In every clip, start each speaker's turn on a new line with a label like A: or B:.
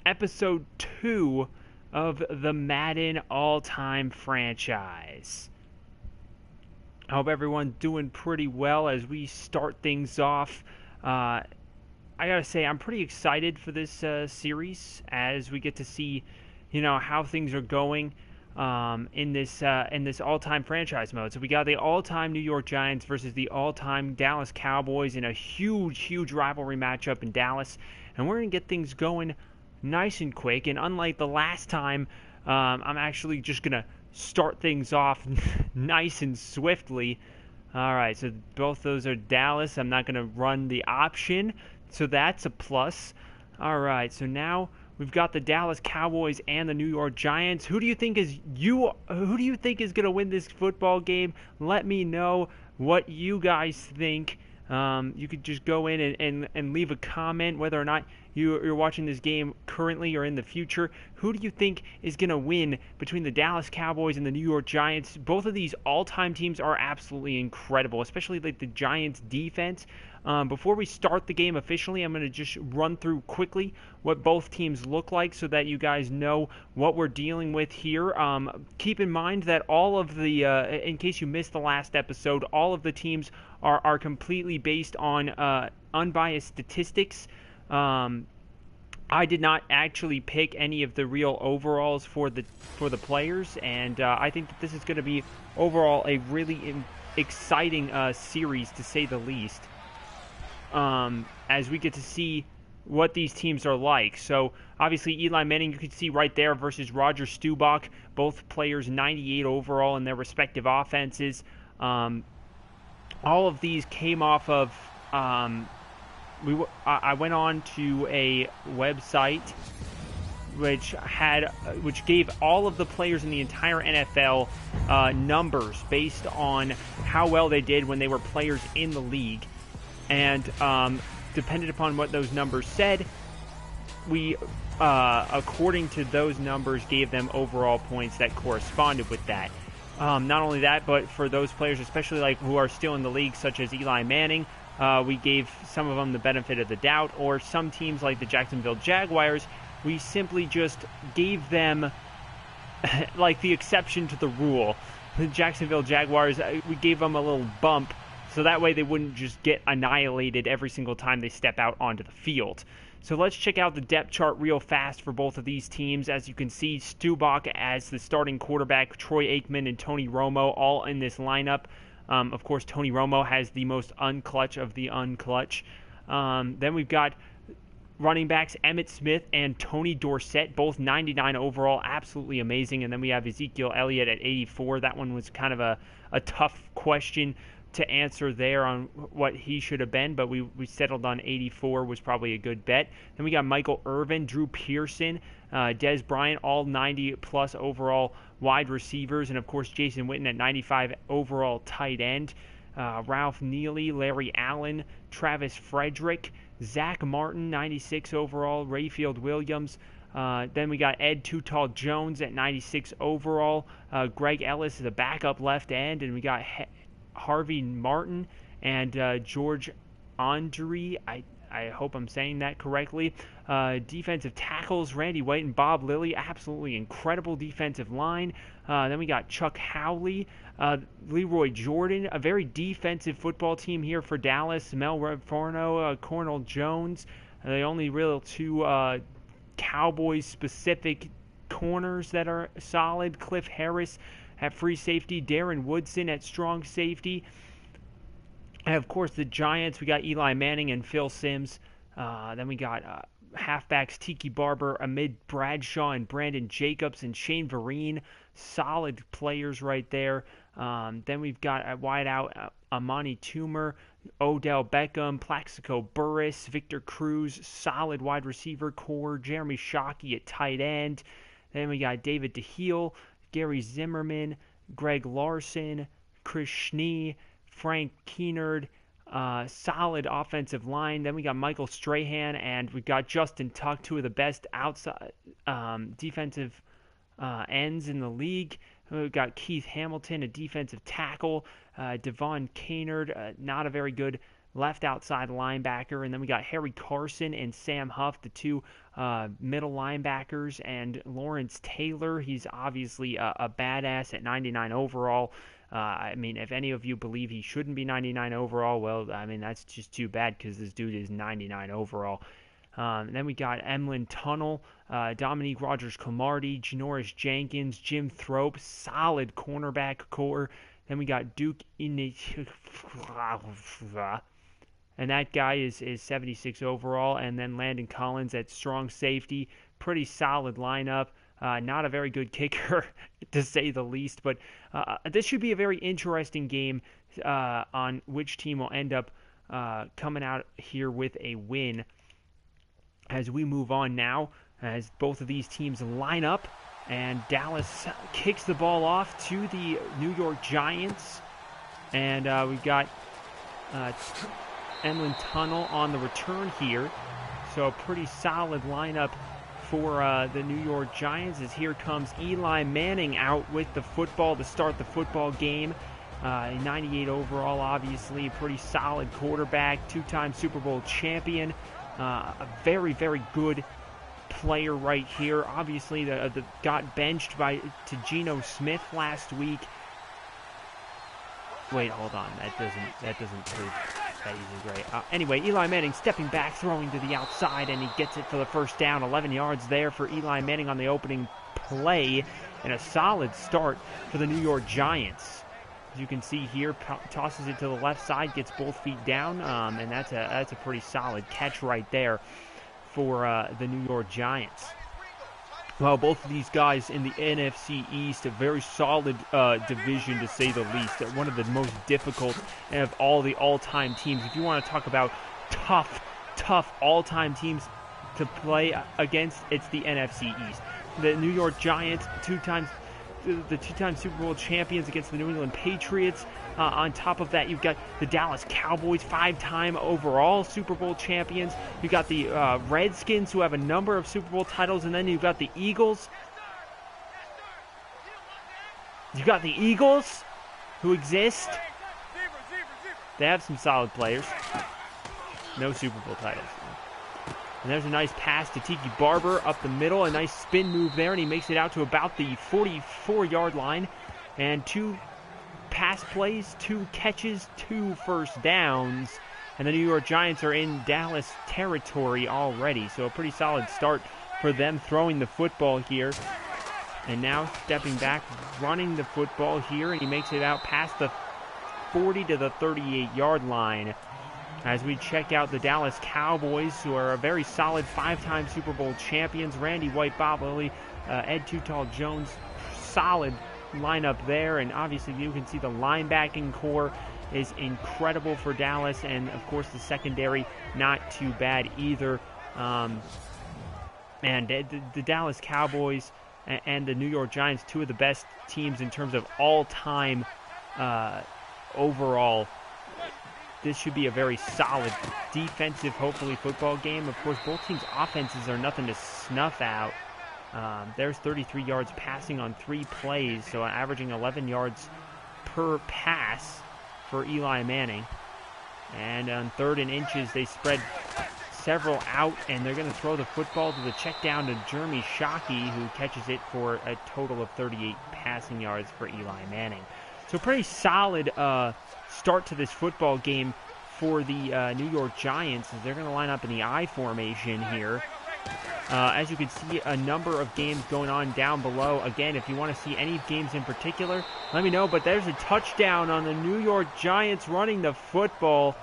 A: episode 2 of the Madden all-time franchise. I hope everyone's doing pretty well as we start things off. I gotta say, I'm pretty excited for this series as we get to see, how things are going in this all-time franchise mode. So we got the all-time New York Giants versus the all-time Dallas Cowboys in a huge rivalry matchup in Dallas, and we're gonna get things going nice and quick. And unlike the last time, I'm actually just gonna start things off nice and swiftly. All right, so both those are Dallas. I'm not gonna run the option, so that's a plus. All right, so now we've got the Dallas Cowboys and the New York Giants. Who do you think is going to win this football game? Let me know what you guys think. You could just go in and leave a comment whether or not you're watching this game currently or in the future. Who do you think is going to win between the Dallas Cowboys and the New York Giants? Both of these all-time teams are absolutely incredible, especially like the Giants defense. Before we start the game officially, I'm going to just run through quickly what both teams look like so that you guys know what we're dealing with here. Keep in mind that all of the, in case you missed the last episode, all of the teams are completely based on unbiased statistics. I did not actually pick any of the real overalls for the players, and I think that this is going to be overall a really exciting series to say the least. As we get to see what these teams are like. So obviously Eli Manning, you can see right there versus Roger Staubach, both players 98 overall in their respective offenses. All of these came off of I went on to a website which gave all of the players in the entire NFL numbers based on how well they did when they were players in the league. And depended upon what those numbers said, we, according to those numbers, gave them overall points that corresponded with that. Not only that, but for those players, especially like who are still in the league, such as Eli Manning, we gave some of them the benefit of the doubt, or some teams like the Jacksonville Jaguars, we simply just gave them like the exception to the rule. The Jacksonville Jaguars, we gave them a little bump so that way they wouldn't just get annihilated every single time they step out onto the field. So let's check out the depth chart real fast for both of these teams. As you can see, Staubach as the starting quarterback, Troy Aikman and Tony Romo all in this lineup. Of course, Tony Romo has the most unclutch of the unclutch. Then we've got running backs Emmitt Smith and Tony Dorsett, both 99 overall, absolutely amazing. And then we have Ezekiel Elliott at 84. That one was kind of a tough question to answer there on what he should have been, but we settled on 84 was probably a good bet. Then we got Michael Irvin, Drew Pearson, Dez Bryant, all 90-plus overall wide receivers, and of course Jason Witten at 95 overall tight end. Ralph Neely, Larry Allen, Travis Frederick, Zach Martin, 96 overall, Rayfield Williams. Then we got Ed Too Tall Jones at 96 overall. Greg Ellis is a backup left end, and we got Harvey Martin and George Andre. I hope I'm saying that correctly. Defensive tackles, Randy White and Bob Lilly. Absolutely incredible defensive line. Then we got Chuck Howley, Leroy Jordan. A very defensive football team here for Dallas. Mel Forno, Cornell Jones. The only real two Cowboys-specific corners that are solid. Cliff Harris at free safety, Darren Woodson at strong safety. And of course, the Giants, we got Eli Manning and Phil Simms. Then we got halfbacks Tiki Barber, Ahmid Bradshaw, and Brandon Jacobs, and Shane Vereen. Solid players right there. Then we've got at wideout Amani Toomer, Odell Beckham, Plaxico Burress, Victor Cruz, solid wide receiver core, Jeremy Shockey at tight end. Then we got David DeHeel, Gary Zimmerman, Greg Larson, Chris Schnee, Frank Keenard, solid offensive line. Then we got Michael Strahan, and we got Justin Tuck, two of the best outside defensive ends in the league. We've got Keith Hamilton, a defensive tackle. Devon Keenard, not a very good left outside linebacker. And then we got Harry Carson and Sam Huff, the two middle linebackers, and Lawrence Taylor. He's obviously a badass at 99 overall. I mean, if any of you believe he shouldn't be 99 overall, well, I mean, that's just too bad because this dude is 99 overall. Then we got Emlyn Tunnel, Dominique Rodgers-Cromartie, Janoris Jenkins, Jim Thrope, solid cornerback core. Then we got Duke and that guy is 76 overall. And then Landon Collins at strong safety. Pretty solid lineup. Not a very good kicker, to say the least. But this should be a very interesting game on which team will end up coming out here with a win. As we move on now, as both of these teams line up, and Dallas kicks the ball off to the New York Giants. And we've got Emlyn Tunnel on the return here. So a pretty solid lineup for the New York Giants, as here comes Eli Manning out with the football to start the football game. 98 overall, obviously, a pretty solid quarterback, two-time Super Bowl champion. A very, very good player right here. Obviously, the got benched to Geno Smith last week. Wait, hold on. That doesn't prove that he's great. Anyway, Eli Manning stepping back, throwing to the outside, and he gets it for the first down. 11 yards there for Eli Manning on the opening play, and a solid start for the New York Giants. As you can see here, tosses it to the left side, gets both feet down, and that's a pretty solid catch right there for the New York Giants. Well, both of these guys in the NFC East, a very solid division to say the least. One of the most difficult of all the all-time teams. If you want to talk about tough all-time teams to play against, it's the NFC East. The New York Giants, the two-time Super Bowl champions against the New England Patriots. On top of that, you've got the Dallas Cowboys, 5-time overall Super Bowl champions. You've got the Redskins, who have a number of Super Bowl titles, and then you've got the Eagles. You've got the Eagles, who exist. They have some solid players. No Super Bowl titles. And there's a nice pass to Tiki Barber up the middle. A nice spin move there, and he makes it out to about the 44-yard line. And 2 pass plays, 2 catches, 2 first downs. And the New York Giants are in Dallas territory already. So a pretty solid start for them throwing the football here. And now stepping back, running the football here. And he makes it out past the 40 to the 38-yard line. As we check out the Dallas Cowboys, who are a very solid 5-time Super Bowl champions. Randy White, Bob Lilly, Ed Too Tall Jones, solid lineup there. And obviously you can see the linebacking core is incredible for Dallas. And of course the secondary, not too bad either. And the Dallas Cowboys and the New York Giants, two of the best teams in terms of all-time overall. This should be a very solid defensive, hopefully, football game. Of course, both teams' offenses are nothing to snuff out. There's 33 yards passing on 3 plays, so averaging 11 yards per pass for Eli Manning. And on 3rd and inches, they spread several out, and they're going to throw the football to the check down to Jeremy Shockey, who catches it for a total of 38 passing yards for Eli Manning. So pretty solid start to this football game for the New York Giants, as they're going to line up in the I formation here. As you can see, a number of games going on down below. Again, if you want to see any games in particular, let me know. But there's a touchdown on the New York Giants running the football.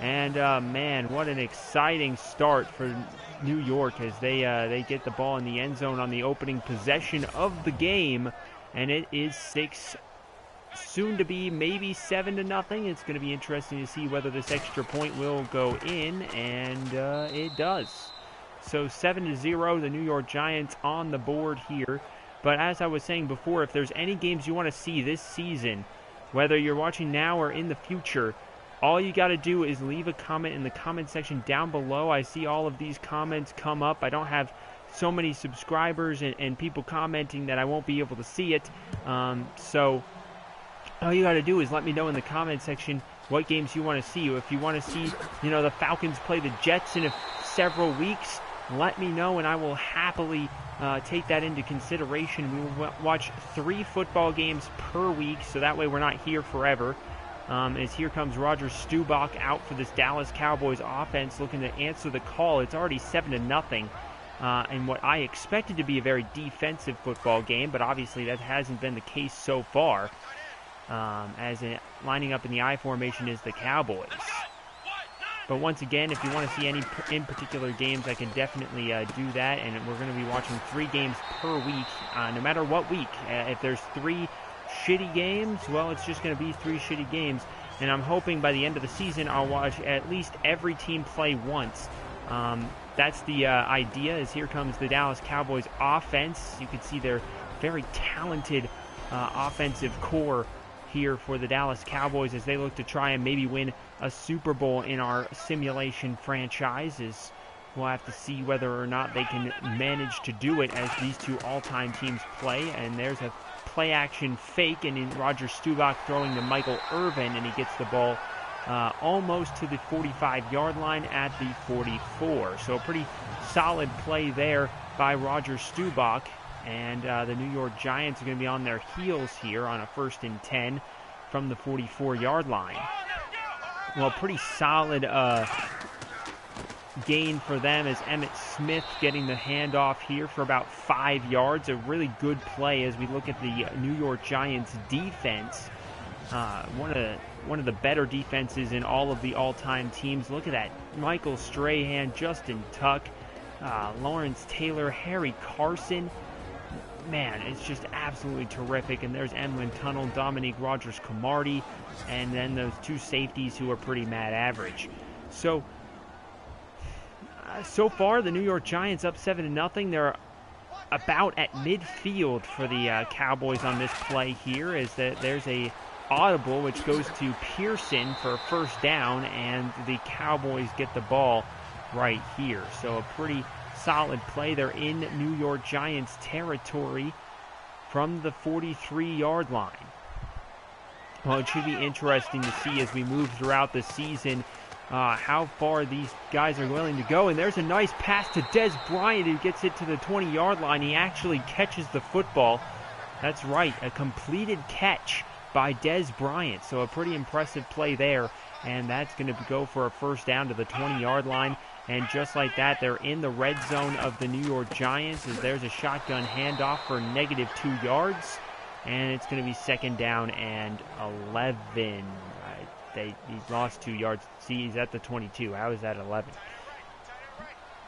A: And, man, what an exciting start for New York as they get the ball in the end zone on the opening possession of the game. And it is 6, soon to be maybe 7-0. It's going to be interesting to see whether this extra point will go in, and it does. So 7-0, the New York Giants on the board here. But as I was saying before, if there's any games you want to see this season, whether you're watching now or in the future, all you got to do is leave a comment in the comment section down below. I see all of these comments come up. I don't have so many subscribers and people commenting that I won't be able to see it. So all you got to do is let me know in the comment section what games you want to see. If you want to see, the Falcons play the Jets in several weeks, let me know, and I will happily take that into consideration. We will watch 3 football games per week, so that way we're not here forever. As here comes Roger Staubach out for this Dallas Cowboys offense, looking to answer the call. It's already 7-0, and what I expected to be a very defensive football game, but obviously that hasn't been the case so far. Lining up in the I formation is the Cowboys. But once again, if you want to see any in particular games, I can definitely do that. And we're going to be watching 3 games per week, no matter what week. If there's 3 shitty games, well, it's just going to be 3 shitty games. And I'm hoping by the end of the season, I'll watch at least every team play once. That's the idea, as here comes the Dallas Cowboys offense. You can see their very talented offensive core here for the Dallas Cowboys as they look to try and maybe win a Super Bowl in our simulation franchises. We'll have to see whether or not they can manage to do it as these 2 all-time teams play. And there's a play-action fake, and in Roger Staubach throwing to Michael Irvin, and he gets the ball almost to the 45-yard line at the 44. So a pretty solid play there by Roger Staubach. And the New York Giants are going to be on their heels here on a 1st and 10 from the 44-yard line. Well, pretty solid gain for them as Emmitt Smith getting the handoff here for about 5 yards. A really good play as we look at the New York Giants defense. One of the better defenses in all of the all-time teams. Look at that. Michael Strahan, Justin Tuck, Lawrence Taylor, Harry Carson. Man, it's just absolutely terrific. And there's Emlyn Tunnel, Dominique Rodgers-Cromartie, and then those 2 safeties who are pretty mad average. So far, the New York Giants up 7-0. They're about at midfield for the Cowboys on this play here, as there's a audible which goes to Pearson for a 1st down, and the Cowboys get the ball right here. So a pretty solid play. They're in New York Giants territory from the 43-yard line. Well, it should be interesting to see as we move throughout the season how far these guys are willing to go. And there's a nice pass to Dez Bryant, who gets it to the 20-yard line. He actually catches the football. That's right, a completed catch by Dez Bryant. So a pretty impressive play there. And that's going to go for a 1st down to the 20-yard line. And just like that, they're in the red zone of the New York Giants, as there's a shotgun handoff for -2 yards. And it's going to be 2nd down and 11. He lost 2 yards. See, he's at the 22. How is that 11?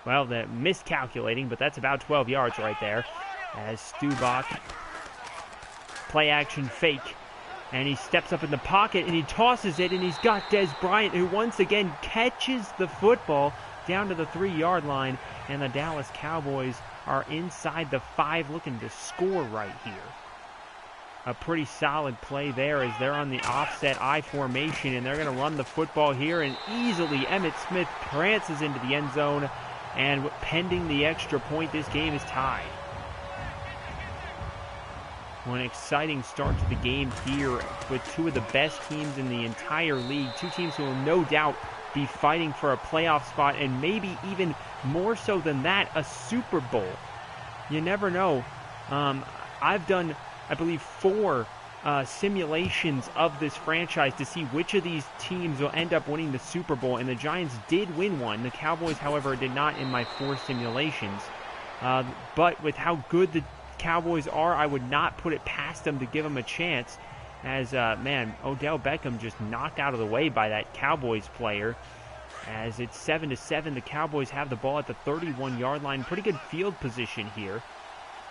A: Well, they're miscalculating, but that's about 12 yards right there. As Staubach, play-action fake. And he steps up in the pocket, and he tosses it, and he's got Dez Bryant, who once again catches the football down to the 3-yard line, and the Dallas Cowboys are inside the 5 looking to score right here. A pretty solid play there as they're on the offset I formation, and they're going to run the football here, and easily Emmitt Smith prances into the end zone, and pending the extra point, this game is tied. Well, an exciting start to the game here with 2 of the best teams in the entire league. 2 teams who will no doubt be fighting for a playoff spot, and maybe even more so than that, a Super Bowl. You never know. I've done, I believe, 4 simulations of this franchise to see which of these teams will end up winning the Super Bowl, and the Giants did win one. The Cowboys, however, did not in my 4 simulations. But with how good the Cowboys are, I would not put it past them to give them a chance, as Odell Beckham just knocked out of the way by that Cowboys player. As it's 7-7, the Cowboys have the ball at the 31-yard line. Pretty good field position here.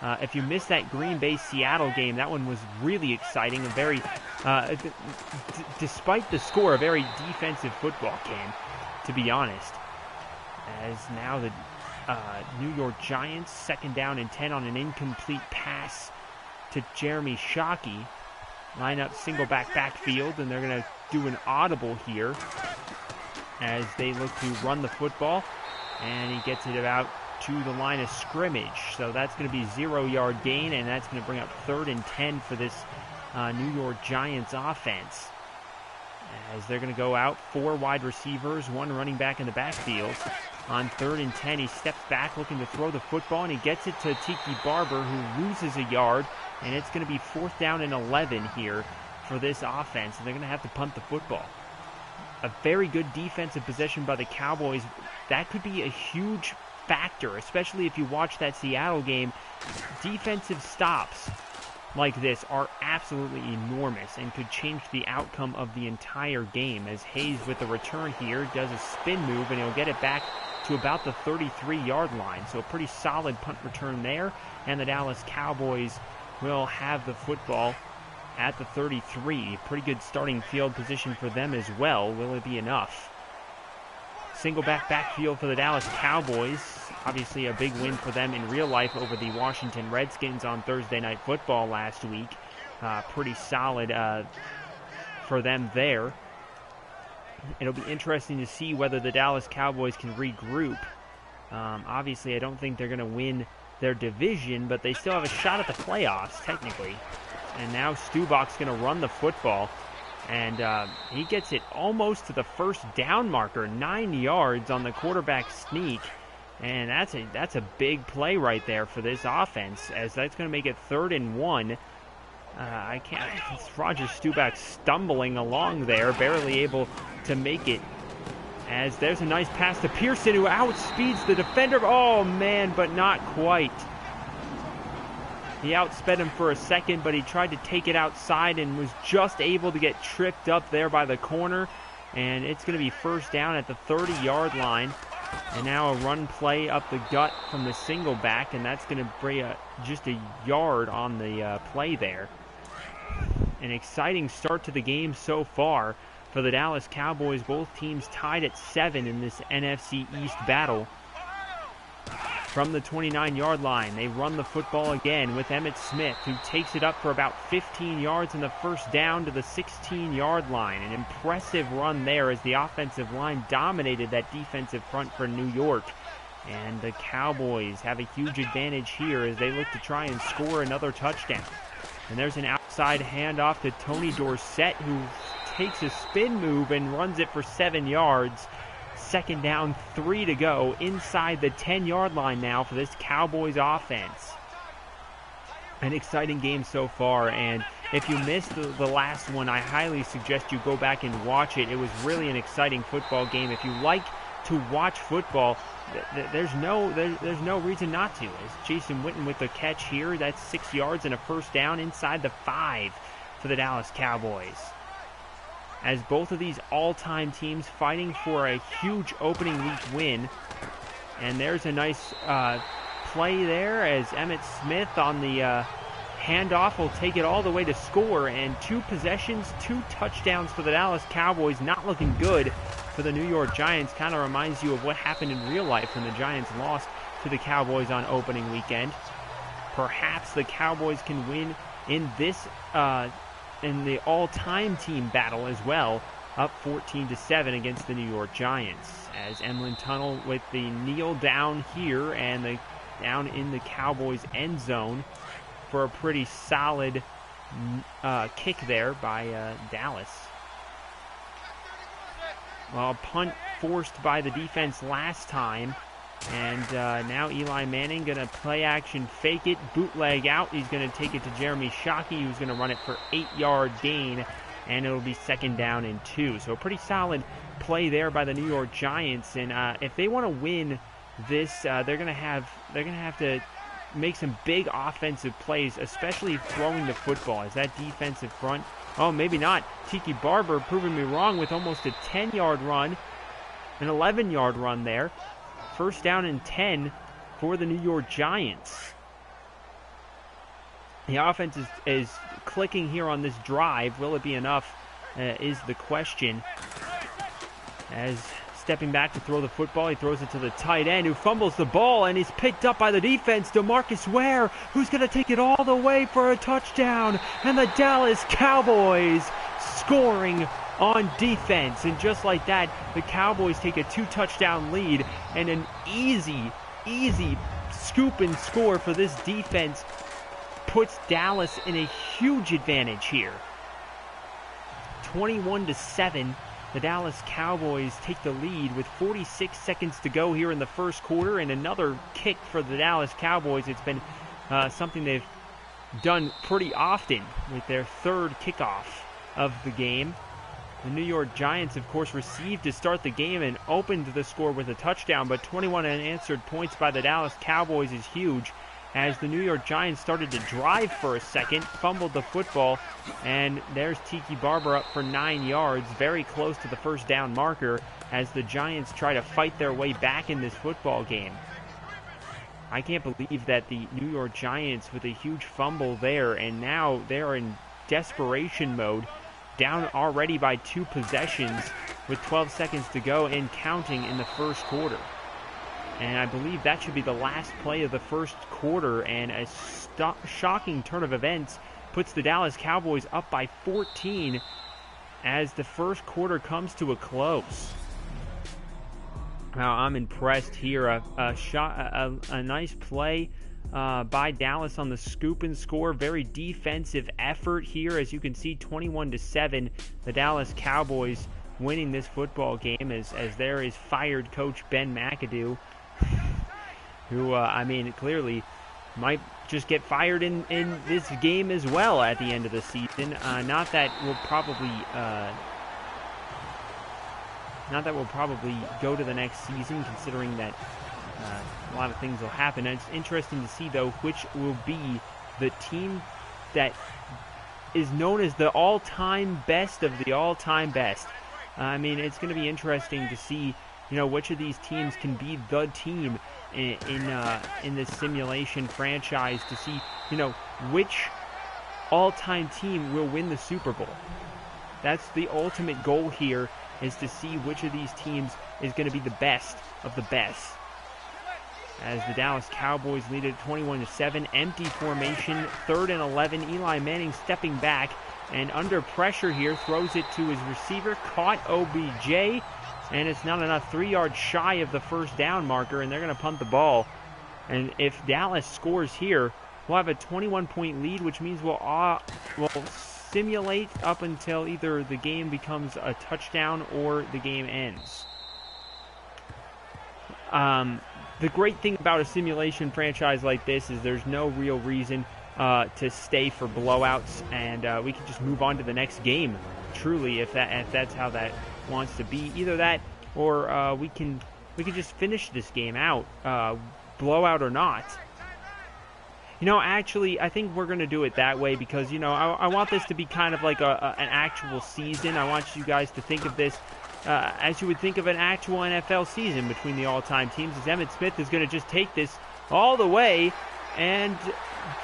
A: If you missed that Green Bay-Seattle game, that one was really exciting. A very, despite the score, a very defensive football game, to be honest. As now the New York Giants, 2nd down and 10 on an incomplete pass to Jeremy Shockey. Line up single backfield, and they're going to do an audible here as they look to run the football. And he gets it about to the line of scrimmage. So that's going to be 0-yard gain, and that's going to bring up 3rd and 10 for this New York Giants offense. as they're going to go out 4 wide receivers, 1 running back in the backfield. On 3rd and 10, he steps back looking to throw the football, and he gets it to Tiki Barber, who loses a yard, and it's going to be 4th down and 11 here for this offense, and they're going to have to punt the football. A very good defensive possession by the Cowboys. That could be a huge factor, especially if you watch that Seattle game. Defensive stops like this are absolutely enormous and could change the outcome of the entire game, as Hayes with the return here does a spin move, and he'll get it back to about the 33-yard line. So a pretty solid punt return there, and the Dallas Cowboys will have the football at the 33. Pretty good starting field position for them as well. Will it be enough? Single backfield for the Dallas Cowboys. Obviously a big win for them in real life over the Washington Redskins on Thursday Night Football last week. Pretty solid for them there. It'll be interesting to see whether the Dallas Cowboys can regroup. Obviously, I don't think they're going to win their division, but they still have a shot at the playoffs, technically. And now Stubach's going to run the football, and he gets it almost to the 1st down marker, 9 yards on the quarterback sneak. And that's a big play right there for this offense, as that's going to make it 3rd and 1. It's Roger Staubach stumbling along there, barely able to make it. As there's a nice pass to Pearson, who outspeeds the defender. Oh man, but not quite. He outsped him for a second, but he tried to take it outside and was just able to get tripped up there by the corner. And it's going to be 1st down at the 30-yard line. And now a run play up the gut from the single back, and that's going to bring just a yard on the play there. An exciting start to the game so far for the Dallas Cowboys. Both teams tied at 7 in this NFC East battle. From the 29-yard line, they run the football again with Emmitt Smith, who takes it up for about 15 yards in the 1st down to the 16-yard line. An impressive run there as the offensive line dominated that defensive front for New York. And the Cowboys have a huge advantage here as they look to try and score another touchdown. And there's an outside handoff to Tony Dorsett, who takes a spin move and runs it for 7 yards. 2nd down, 3 to go, inside the 10-yard line now for this Cowboys offense. An exciting game so far, and if you missed the last one, I highly suggest you go back and watch it. It was really an exciting football game. If you like to watch football, there's no reason not to. As Jason Witten with the catch here, that's 6 yards and a 1st down inside the 5 for the Dallas Cowboys. As both of these all-time teams fighting for a huge opening week win. And there's a nice play there as Emmitt Smith on the handoff will take it all the way to score. And 2 possessions, 2 touchdowns for the Dallas Cowboys. Not looking good for the New York Giants. Kind of reminds you of what happened in real life when the Giants lost to the Cowboys on opening weekend. Perhaps the Cowboys can win in this in the all-time team battle as well, up 14-7 against the New York Giants. As Emlyn Tunnel with the kneel down here and the down in the Cowboys end zone for a pretty solid kick there by Dallas. Well, a punt forced by the defense last time. And now Eli Manning going to play action, fake it, bootleg out. He's going to take it to Jeremy Shockey, who's going to run it for 8-yard gain, and it'll be 2nd down and 2. So a pretty solid play there by the New York Giants. And if they want to win this, they're going to have to make some big offensive plays, especially throwing the football. As that defensive front, oh maybe not. Tiki Barber proving me wrong with almost a 10-yard run, an 11-yard run there. 1st down and 10 for the New York Giants. The offense is clicking here on this drive. Will it be enough is the question. As stepping back to throw the football, he throws it to the tight end, who fumbles the ball and is picked up by the defense. DeMarcus Ware, who's going to take it all the way for a touchdown. And the Dallas Cowboys scoring on defense. And just like that, the Cowboys take a 2-touchdown lead, and an easy scoop and score for this defense puts Dallas in a huge advantage here. 21-7. The Dallas Cowboys take the lead with 46 seconds to go here in the first quarter, and another kick for the Dallas Cowboys. It's been something they've done pretty often with their third kickoff of the game. The New York Giants, of course, received to start the game and opened the score with a touchdown, but 21 unanswered points by the Dallas Cowboys is huge, as the New York Giants started to drive for a second, fumbled the football, and there's Tiki Barber up for 9 yards, very close to the first down marker, as the Giants try to fight their way back in this football game. I can't believe that the New York Giants, with a huge fumble there, and now they're in desperation mode, down already by 2 possessions with 12 seconds to go and counting in the first quarter. And I believe that should be the last play of the first quarter, and a shocking turn of events puts the Dallas Cowboys up by 14 as the first quarter comes to a close. Now, I'm impressed here. A nice play by Dallas on the scoop and score. Very defensive effort here, as you can see, 21-7. The Dallas Cowboys winning this football game as there is fired coach Ben McAdoo, who, I mean, clearly might just get fired in this game as well at the end of the season. Not that we'll probably go to the next season, considering that a lot of things will happen. And it's interesting to see, though, which will be the team that is known as the all-time best of the all-time best. I mean, it's going to be interesting to see, which of these teams can be the team in this simulation franchise, to see, which all-time team will win the Super Bowl. That's the ultimate goal here, is to see which of these teams is going to be the best of the best. As the Dallas Cowboys lead it 21-7, empty formation, 3rd and 11. Eli Manning stepping back and under pressure here, throws it to his receiver, caught OBJ, and it's not enough, 3 yards shy of the first down marker, and they're going to punt the ball. And if Dallas scores here, we'll have a 21-point lead, which means we'll simulate up until either the game becomes a touchdown or the game ends. The great thing about a simulation franchise like this is there's no real reason to stay for blowouts, and we can just move on to the next game, truly, if that's how that wants to be. Either that, or we can just finish this game out, blowout or not. Actually, I think we're going to do it that way because, I want this to be kind of like an actual season. I want you guys to think of this as you would think of an actual NFL season between the all-time teams, as Emmitt Smith is going to just take this all the way and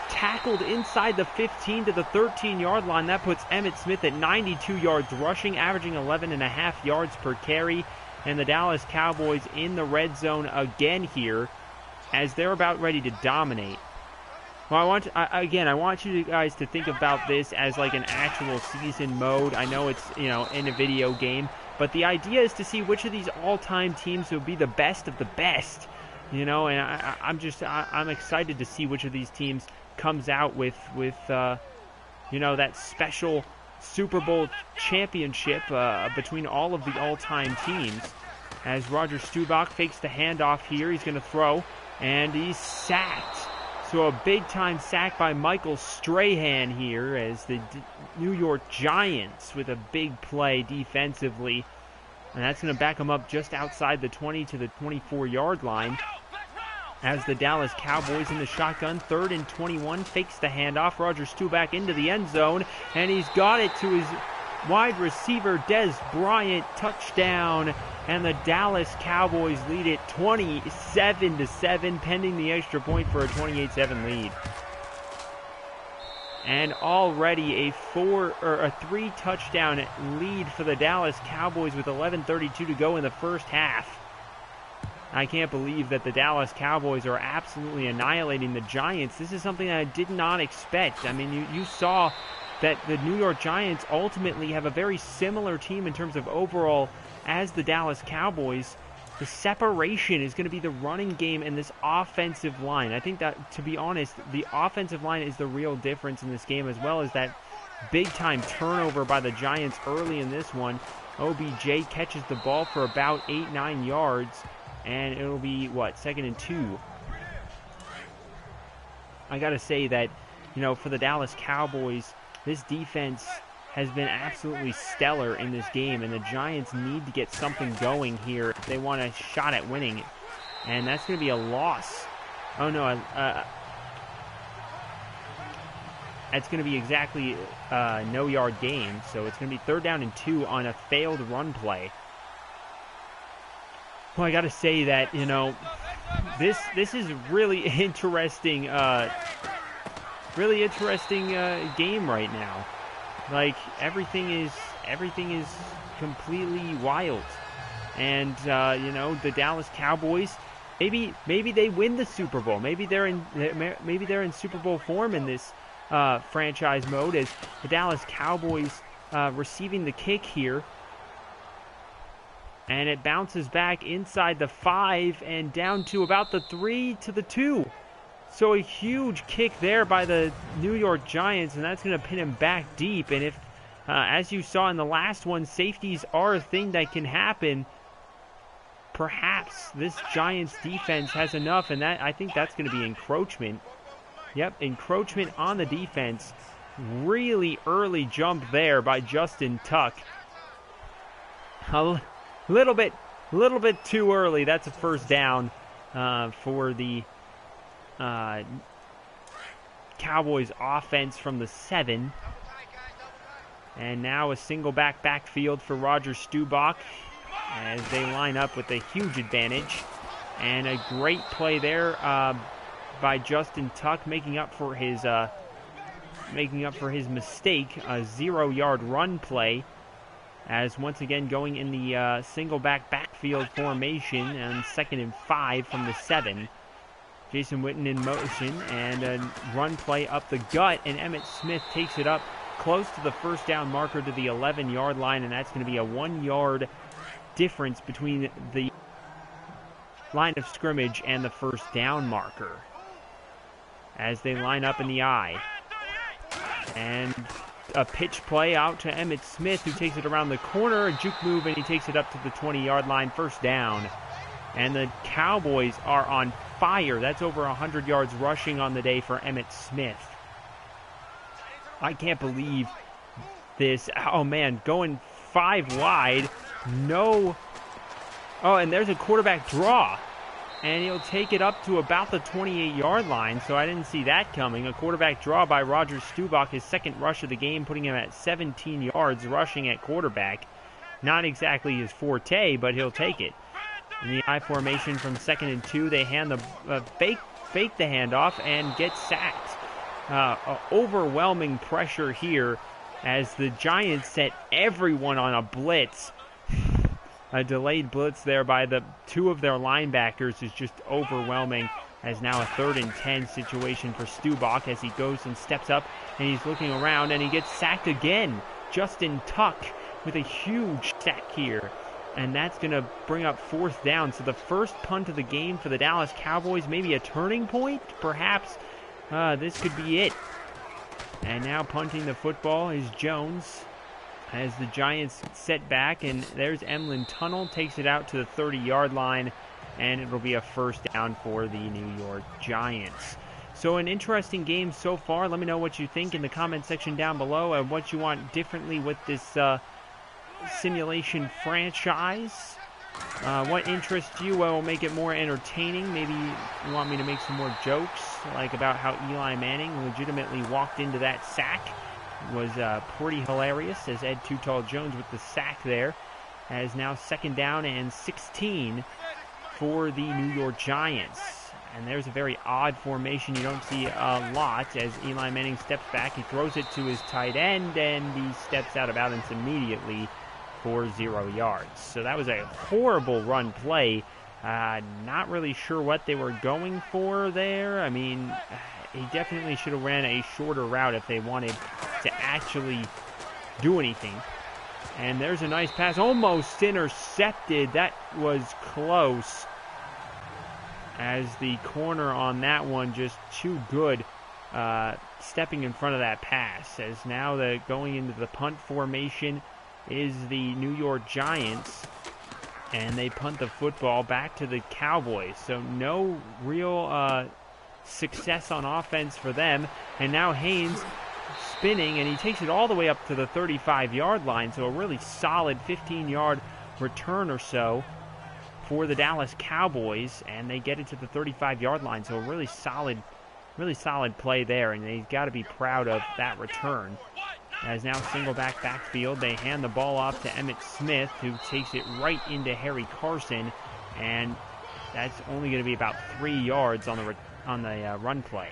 A: tackled inside the 15 to the 13-yard line. That puts Emmitt Smith at 92 yards rushing, averaging 11.5 yards per carry. And the Dallas Cowboys in the red zone again here, as they're about ready to dominate. Well, I want you guys to think about this as like an actual season mode. I know it's, in a video game, but the idea is to see which of these all-time teams will be the best of the best. And I'm excited to see which of these teams comes out with that special Super Bowl championship between all of the all-time teams. As Roger Staubach fakes the handoff here, he's going to throw, and he's sacked. So a big-time sack by Michael Strahan here, as the New York Giants with a big play defensively. And that's going to back them up just outside the 20 to the 24-yard line. As the Dallas Cowboys in the shotgun, 3rd and 21, fakes the handoff. Roger Staubach into the end zone, and he's got it to his wide receiver, Des Bryant, touchdown. And the Dallas Cowboys lead it 27-7, pending the extra point for a 28-7 lead. And already a 3-touchdown lead for the Dallas Cowboys with 11:32 to go in the first half. I can't believe that the Dallas Cowboys are absolutely annihilating the Giants. This is something I did not expect. I mean, you saw that the New York Giants ultimately have a very similar team in terms of overall as the Dallas Cowboys. The separation is going to be the running game and this offensive line. I think that, to be honest, the offensive line is the real difference in this game, as well as that big-time turnover by the Giants early in this one. OBJ catches the ball for about 8-9 yards, and it'll be, what, 2nd and 2. I got to say that, you know, for the Dallas Cowboys, this defense has been absolutely stellar in this game, and the Giants need to get something going here if they want a shot at winning. And that's going to be a loss. Oh, no, that's going to be exactly a no-yard gain, so it's going to be 3rd down and 2 on a failed run play. Well, I got to say that, you know, this is really interesting, game right now. Like, everything is completely wild, and you know, the Dallas Cowboys, maybe they win the Super Bowl. Maybe they're in Super Bowl form in this franchise mode, as the Dallas Cowboys receiving the kick here. And it bounces back inside the 5 and down to about the 3 to the 2. So a huge kick there by the New York Giants, and that's going to pin him back deep. And if, as you saw in the last one, safeties are a thing that can happen, perhaps this Giants defense has enough, and that I think that's going to be encroachment. Yep, encroachment on the defense. Really early jump there by Justin Tuck. A little bit too early. That's a 1st down for the Cowboys offense from the 7. And now a single backfield for Roger Staubach as they line up with a huge advantage. And a great play there by Justin Tuck, making up for his mistake, a 0-yard run play. As once again going in the single backfield formation on 2nd and 5 from the 7. Jason Witten in motion, and a run play up the gut, and Emmitt Smith takes it up close to the 1st down marker to the 11-yard line, and that's going to be a 1-yard difference between the line of scrimmage and the 1st down marker as they line up in the I. And a pitch play out to Emmitt Smith, who takes it around the corner, a juke move, and he takes it up to the 20-yard line, 1st down. And the Cowboys are on fire. That's over 100 yards rushing on the day for Emmitt Smith. I can't believe this. Oh, man, going 5 wide. No. Oh, and there's a quarterback draw. And he'll take it up to about the 28-yard line, so I didn't see that coming. A quarterback draw by Roger Staubach, his 2nd rush of the game, putting him at 17 yards rushing at quarterback. Not exactly his forte, but he'll take it. In the I formation from 2nd and 2, they hand the fake the handoff and get sacked. Overwhelming pressure here as the Giants set everyone on a blitz. A delayed blitz there by the 2 of their linebackers is just overwhelming, as now a 3rd and 10 situation for Staubach as he goes and steps up, and he's looking around, and he gets sacked again. Justin Tuck with a huge sack here, and that's going to bring up 4th down. So the first punt of the game for the Dallas Cowboys, maybe a turning point, perhaps. This could be it. And now punting the football is Jones, as the Giants set back, and there's Emlyn Tunnel, takes it out to the 30-yard line, and it'll be a 1st down for the New York Giants. So an interesting game so far. Let me know what you think in the comment section down below, and what you want differently with this simulation franchise. What interests you? What will make it more entertaining? Maybe you want me to make some more jokes, like about how Eli Manning legitimately walked into that sack. Was pretty hilarious, as Ed Too Tall Jones with the sack there, as now 2nd down and 16 for the New York Giants. And there's a very odd formation you don't see a lot, as Eli Manning steps back, he throws it to his tight end, and he steps out of bounds immediately for 0 yards. So that was a horrible run play. Not really sure what they were going for there. I mean, he definitely should have ran a shorter route if they wanted to actually do anything. And there's a nice pass, almost intercepted. That was close, as the corner on that one just too good stepping in front of that pass, as now going into the punt formation is the New York Giants, and they punt the football back to the Cowboys. So no real success on offense for them. And now Haynes spinning, and he takes it all the way up to the 35-yard line. So a really solid 15-yard return or so for the Dallas Cowboys, and they get it to the 35-yard line. So a really solid play there, and they've got to be proud of that return. As now single backfield, they hand the ball off to Emmitt Smith, who takes it right into Harry Carson, and that's only going to be about 3 yards on the run play.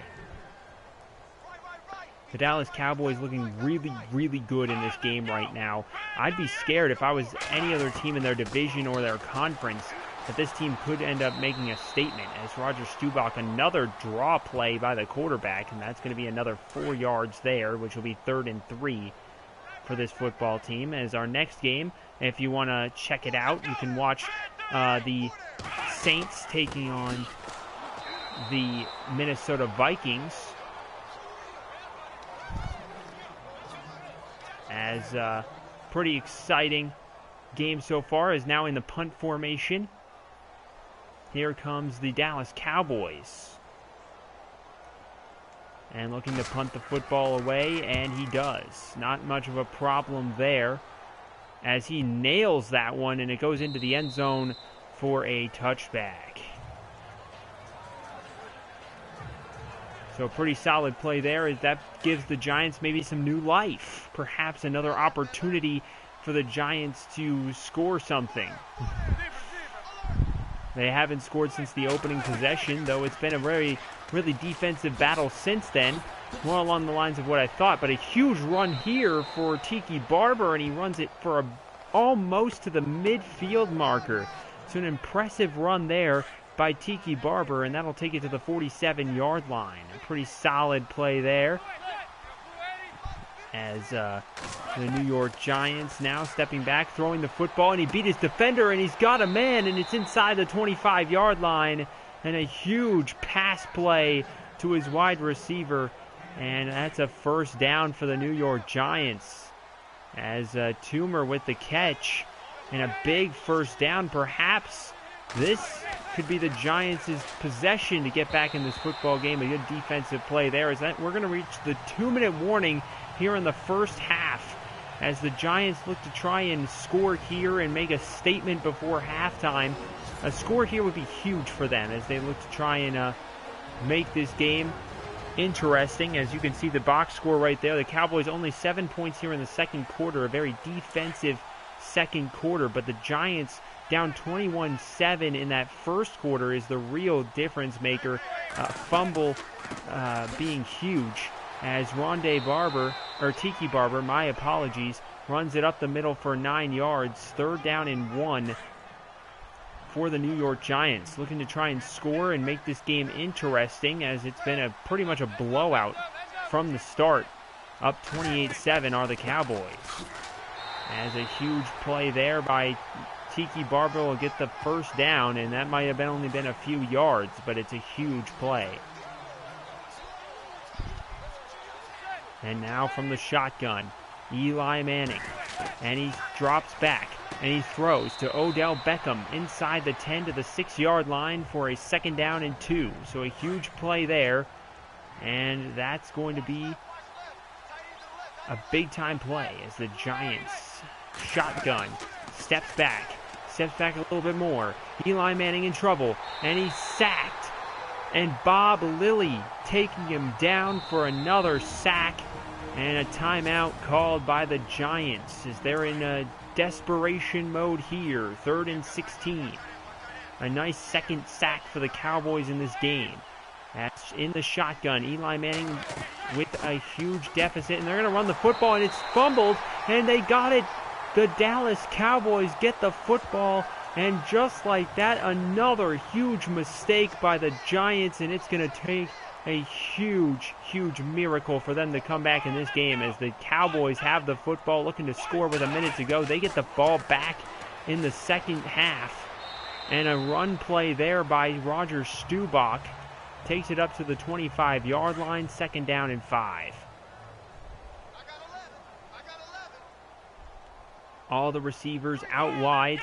A: The Dallas Cowboys looking really, really good in this game right now. I'd be scared if I was any other team in their division or their conference that this team could end up making a statement, as Roger Staubach, another draw play by the quarterback, and that's going to be another 4 yards there, which will be 3rd and 3 for this football team. As our next game, if you want to check it out, you can watch the Saints taking on the Minnesota Vikings, as pretty exciting game so far, is now in the punt formation. Here comes the Dallas Cowboys, and looking to punt the football away, and he does. Not much of a problem there, as he nails that one, and it goes into the end zone for a touchback. So a pretty solid play there, as that gives the Giants maybe some new life. Perhaps another opportunity for the Giants to score something. They haven't scored since the opening possession, though it's been a really defensive battle since then. More along the lines of what I thought, but a huge run here for Tiki Barber, and he runs it for almost to the midfield marker. So an impressive run there by Tiki Barber, and that'll take it to the 47-yard line. A pretty solid play there, as the New York Giants now stepping back, throwing the football, and he beat his defender, and he's got a man, and it's inside the 25-yard line, and a huge pass play to his wide receiver, and that's a first down for the New York Giants, as Toomer with the catch, and a big first down. Perhaps this could be the Giants' possession to get back in this football game. A good defensive play there. Is that we're going to reach the 2-minute warning here in the first half, as the Giants look to try and score here and make a statement before halftime. A score here would be huge for them, as they look to try and make this game interesting. As you can see the box score right there, the Cowboys only 7 points here in the second quarter, a very defensive second quarter, but the Giants down 21-7 in that first quarter is the real difference maker. Fumble being huge, as Tiki Barber, my apologies, runs it up the middle for 9 yards. 3rd down and 1 for the New York Giants, looking to try and score and make this game interesting, as it's been pretty much a blowout from the start. Up 28-7 are the Cowboys, as a huge play there by Tiki Barber will get the first down, and that might have only been a few yards, but it's a huge play. And now from the shotgun, Eli Manning, and he drops back, and he throws to Odell Beckham inside the 10 to the 6-yard line for a 2nd down and 2. So a huge play there, and that's going to be a big-time play, as the Giants shotgun steps back a little bit more. Eli Manning in trouble, and he's sacked, and Bob Lilly taking him down for another sack, and a timeout called by the Giants, as they're in a desperation mode here. 3rd and 16. A nice second sack for the Cowboys in this game. That's in the shotgun. Eli Manning with a huge deficit, and they're going to run the football, and it's fumbled, and they got it. The Dallas Cowboys get the football, and just like that, another huge mistake by the Giants, and it's going to take a huge, huge miracle for them to come back in this game, as the Cowboys have the football, looking to score with a minute to go. They get the ball back in the second half, and a run play there by Roger Staubach, takes it up to the 25-yard line, 2nd down and 5. All the receivers out wide,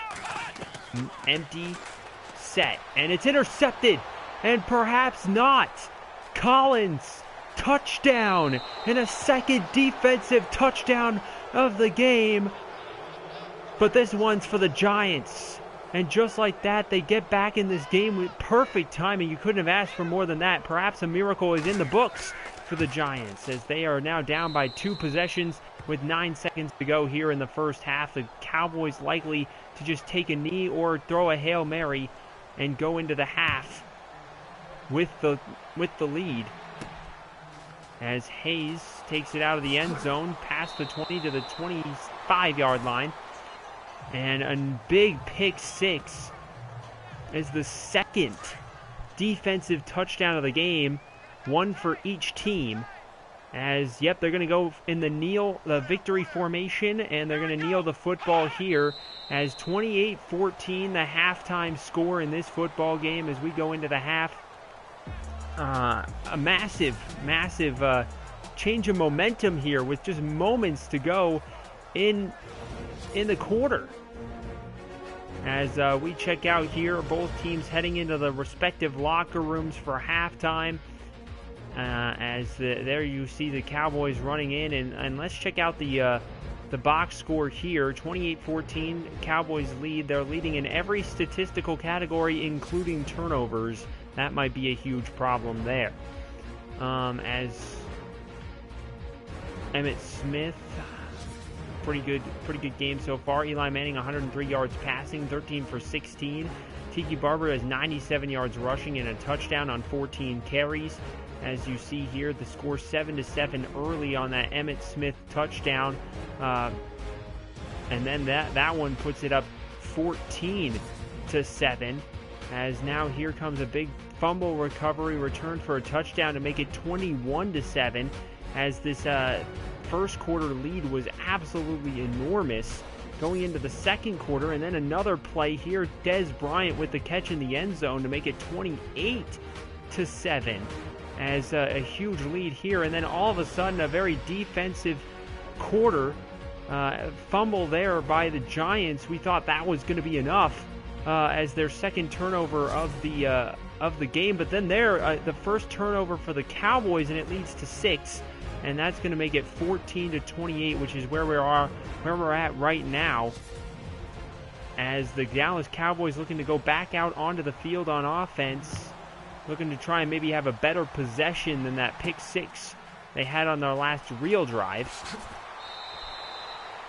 A: empty, set, and it's intercepted, and perhaps not. Collins, touchdown, and a second defensive touchdown of the game. But this one's for the Giants. And just like that, they get back in this game with perfect timing. You couldn't have asked for more than that. Perhaps a miracle is in the books for the Giants, as they are now down by 2 possessions with 9 seconds to go here in the first half. The Cowboys likely to just take a knee or throw a Hail Mary and go into the half with the lead. As Hayes takes it out of the end zone, past the 20 to the 25-yard line. And a big pick 6 is the second defensive touchdown of the game, one for each team. As, yep, they're going to go in the victory formation, and they're going to kneel the football here as 28-14, the halftime score in this football game as we go into the half. A massive change of momentum here with just moments to go in the quarter. As we check out here, both teams heading into the respective locker rooms for halftime. There you see the Cowboys running in, and let's check out the box score here. 28-14, Cowboys lead. They're leading in every statistical category, including turnovers. That might be a huge problem there. As Emmitt Smith, pretty good game so far. Eli Manning, 103 yards passing, 13 for 16. Tiki Barber has 97 yards rushing and a touchdown on 14 carries. As you see here, the score 7-7 early on that Emmitt Smith touchdown. And then that one puts it up 14-7. As now here comes a big fumble recovery return for a touchdown to make it 21-7. As this first quarter lead was absolutely enormous going into the second quarter. And then another play here, Dez Bryant with the catch in the end zone to make it 28-7. As a huge lead here, and then all of a sudden a very defensive quarter, fumble there by the Giants. We thought that was going to be enough as their second turnover of the game, but then the first turnover for the Cowboys, and it leads to 6, and that's going to make it 14-28, which is where we're at right now. As the Dallas Cowboys looking to go back out onto the field on offense, looking to try and maybe have a better possession than that pick 6 they had on their last real drive.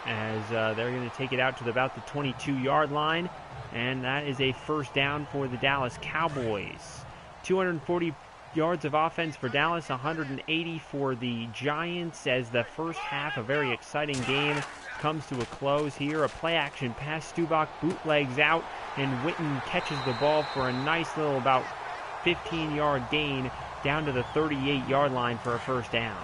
A: As they're going to take it out to about the 22-yard line, and that is a first down for the Dallas Cowboys. 240 yards of offense for Dallas, 180 for the Giants, as the first half, a very exciting game, comes to a close here. A play-action pass, Stubach bootlegs out, and Witten catches the ball for a nice little about 15-yard gain down to the 38-yard line for a first down.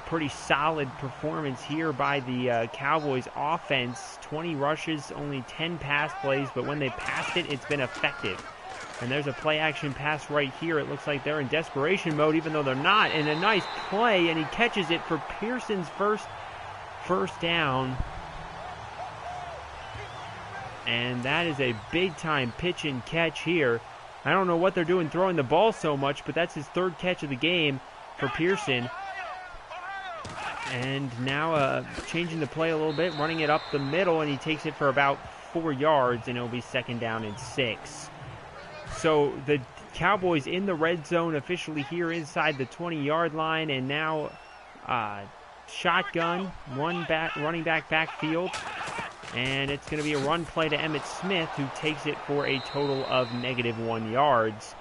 A: Pretty solid performance here by the Cowboys offense. 20 rushes, only 10 pass plays, but when they passed it, it's been effective. And there's a play-action pass right here. It looks like they're in desperation mode, even though they're not. And a nice play, and he catches it for Pearson's first down. And that is a big-time pitch and catch here. I don't know what they're doing throwing the ball so much, but that's his third catch of the game for Pearson. And now changing the play a little bit, running it up the middle, and he takes it for about 4 yards, and it'll be 2nd down and 6. So the Cowboys in the red zone officially here inside the 20-yard line, and now shotgun, running back backfield. And it's going to be a run play to Emmitt Smith, who takes it for a total of -1 yards.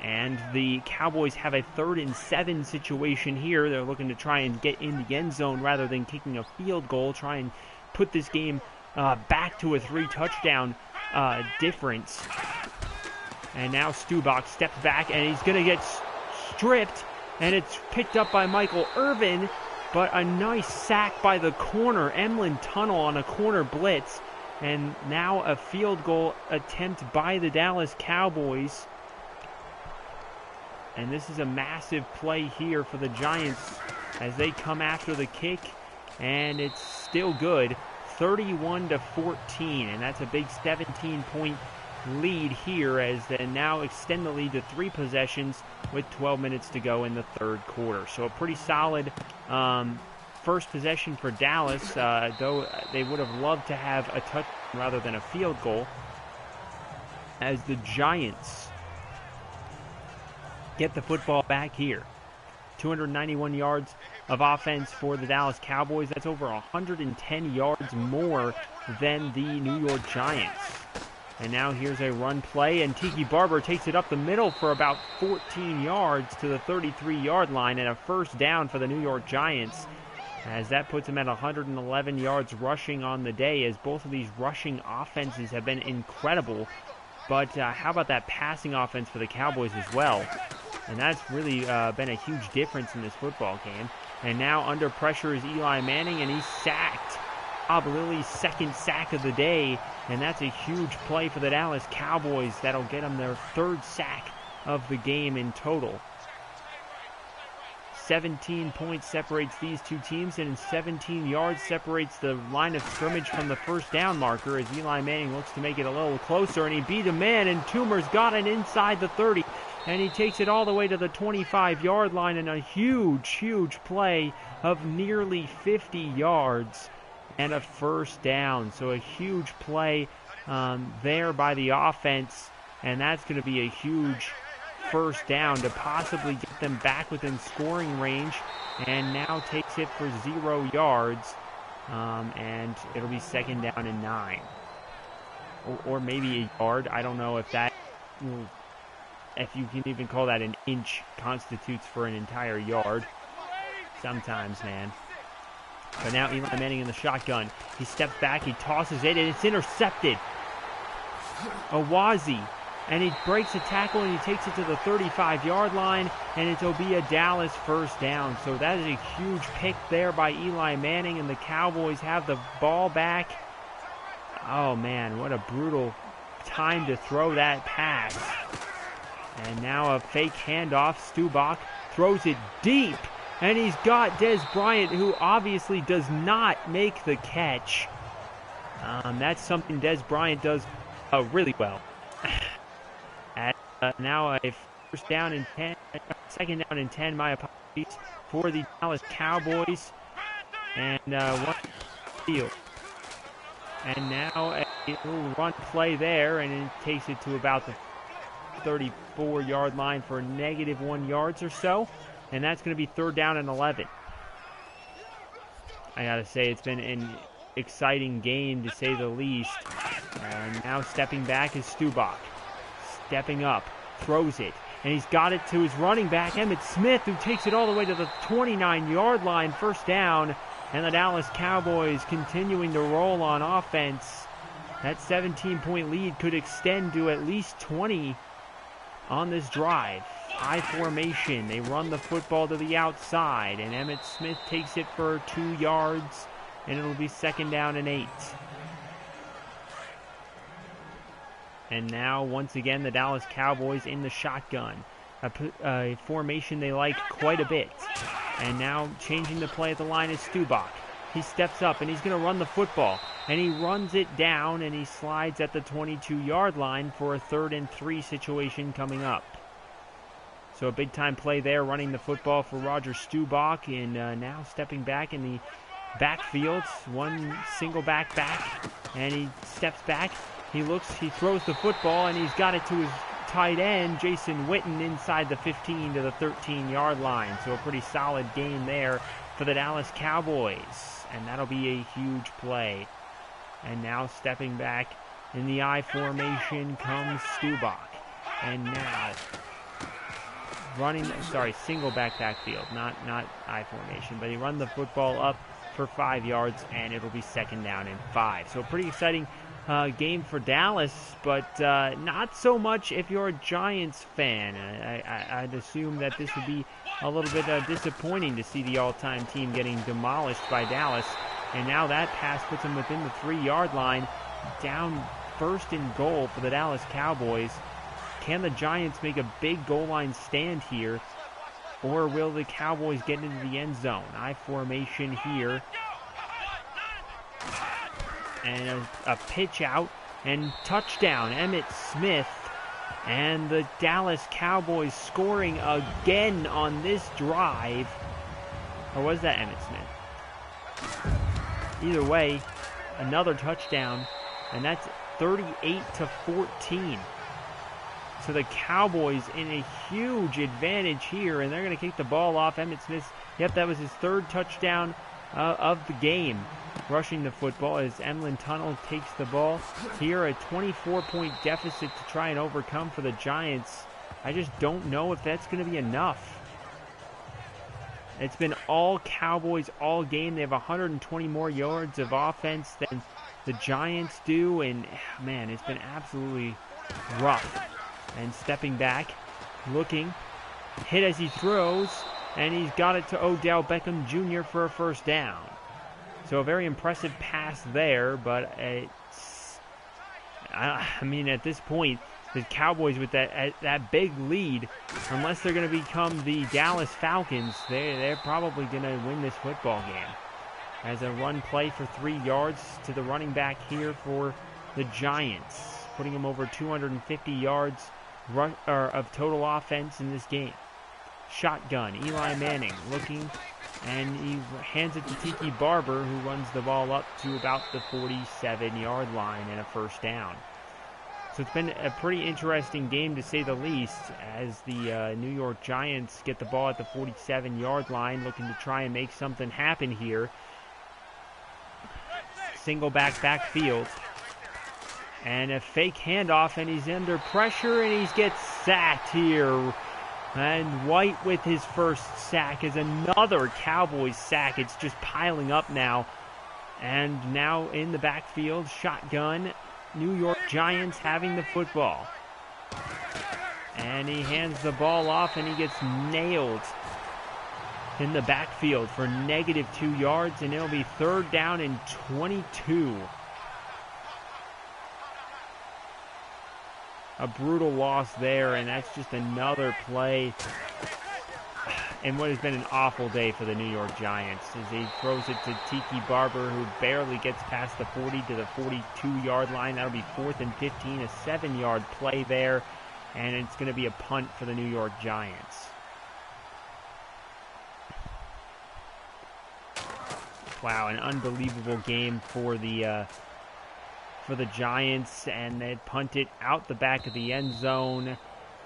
A: And the Cowboys have a 3rd and 7 situation here. They're looking to try and get in the end zone rather than kicking a field goal, try and put this game back to a 3-touchdown difference. And now Stubach steps back, and he's going to get stripped, and it's picked up by Michael Irvin. But a nice sack by the corner, Emlyn Tunnel, on a corner blitz. And now a field goal attempt by the Dallas Cowboys. And this is a massive play here for the Giants as they come after the kick, and it's still good, 31-14, and that's a big 17-point lead here as they now extend the lead to 3 possessions with 12 minutes to go in the third quarter. So a pretty solid first possession for Dallas, though they would have loved to have a touchdown rather than a field goal, as the Giants get the football back here. 291 yards of offense for the Dallas Cowboys. That's over 110 yards more than the New York Giants. And now here's a run play, and Tiki Barber takes it up the middle for about 14 yards to the 33-yard line, and a first down for the New York Giants, as that puts them at 111 yards rushing on the day, as both of these rushing offenses have been incredible. But how about that passing offense for the Cowboys as well? And that's really been a huge difference in this football game. And now under pressure is Eli Manning, and he's sacked. Bob Lilly's second sack of the day, and that's a huge play for the Dallas Cowboys. That'll get them their 3rd sack of the game in total. 17 points separates these two teams, and 17 yards separates the line of scrimmage from the first down marker as Eli Manning looks to make it a little closer, and he beat a man, and Toomer's got it inside the 30, and he takes it all the way to the 25-yard line, and a huge play of nearly 50 yards and a first down. So a huge play there by the offense, and that's going to be a huge first down to possibly get them back within scoring range, and now takes it for 0 yards, and it'll be 2nd down and 9, or maybe a yard. I don't know if that, if you can even call that an inch, constitutes for an entire yard. Sometimes, man. But now Eli Manning in the shotgun. He steps back, he tosses it, and it's intercepted. Awazi. And he breaks a tackle, and he takes it to the 35-yard line, and it'll be a Dallas first down. So that is a huge pick there by Eli Manning, and the Cowboys have the ball back. Oh, man, what a brutal time to throw that pass. And now a fake handoff. Stubach throws it deep, and he's got Dez Bryant, who obviously does not make the catch. That's something Dez Bryant does really well. Now a first down and 10, 2nd down and 10, my apologies, for the Dallas Cowboys. And one field. And now a little run play there, and it takes it to about the 34-yard line for -1 yards or so. And that's going to be 3rd down and 11. I got to say, it's been an exciting game, to say the least. And now stepping back is Stubach. Stepping up, throws it, and he's got it to his running back, Emmitt Smith, who takes it all the way to the 29-yard line, first down, and the Dallas Cowboys continuing to roll on offense. That 17-point lead could extend to at least 20 on this drive. I formation, they run the football to the outside, and Emmitt Smith takes it for 2 yards, and it'll be 2nd down and 8. And now, once again, the Dallas Cowboys in the shotgun. A formation they like quite a bit. And now, changing the play at the line is Stubach. He steps up, and he's going to run the football. And he runs it down, and he slides at the 22-yard line for a 3rd and 3 situation coming up. So a big-time play there, running the football for Roger Stubach. And now stepping back in the backfield. One single back, and he steps back. He looks, he throws the football, and he's got it to his tight end, Jason Witten, inside the 15 to the 13-yard line. So a pretty solid game there for the Dallas Cowboys. And that'll be a huge play. And now stepping back in the I formation comes Stubach. And now single backfield, not I formation. But he run the football up for 5 yards, and it'll be 2nd down and 5. So a pretty exciting game for Dallas, but not so much if you're a Giants fan. I'd assume that this would be a little bit disappointing to see the all-time team getting demolished by Dallas. And now that pass puts them within the 3-yard line, down 1st and goal for the Dallas Cowboys. Can the Giants make a big goal line stand here? Or will the Cowboys get into the end zone? I formation here. And a pitch out. And touchdown, Emmitt Smith. And the Dallas Cowboys scoring again on this drive. Or was that Emmitt Smith? Either way, another touchdown. And that's 38-14. So the Cowboys in a huge advantage here, and they're going to kick the ball off. Emmitt Smith, yep, that was his third touchdown of the game, rushing the football as Emlyn Tunnel takes the ball. Here, a 24-point deficit to try and overcome for the Giants. I just don't know if that's going to be enough. It's been all Cowboys all game. They have 120 more yards of offense than the Giants do, and man, it's been absolutely rough. And stepping back, looking, hit as he throws, and he's got it to Odell Beckham Jr. for a first down. So a very impressive pass there, but I mean, at this point, the Cowboys with that big lead, unless they're going to become the Dallas Falcons, they're probably going to win this football game. As a run play for 3 yards to the running back here for the Giants, putting him over 250 yards of total offense in this game. Shotgun, Eli Manning looking, and he hands it to Tiki Barber, who runs the ball up to about the 47-yard line and a first down. So it's been a pretty interesting game to say the least, as the New York Giants get the ball at the 47-yard line, looking to try and make something happen here. Single backfield. And a fake handoff, and he's under pressure, and he gets sacked here. And White with his first sack is another Cowboys sack. It's just piling up now. And now in the backfield, shotgun, New York Giants having the football. And he hands the ball off, and he gets nailed in the backfield for -2 yards, and it'll be 3rd down and 22. A brutal loss there, and that's just another play in what has been an awful day for the New York Giants, as he throws it to Tiki Barber, who barely gets past the 40 to the 42-yard line. That'll be 4th and 15, a 7-yard play there, and it's going to be a punt for the New York Giants. Wow, an unbelievable game for the Giants, and they punt it out the back of the end zone.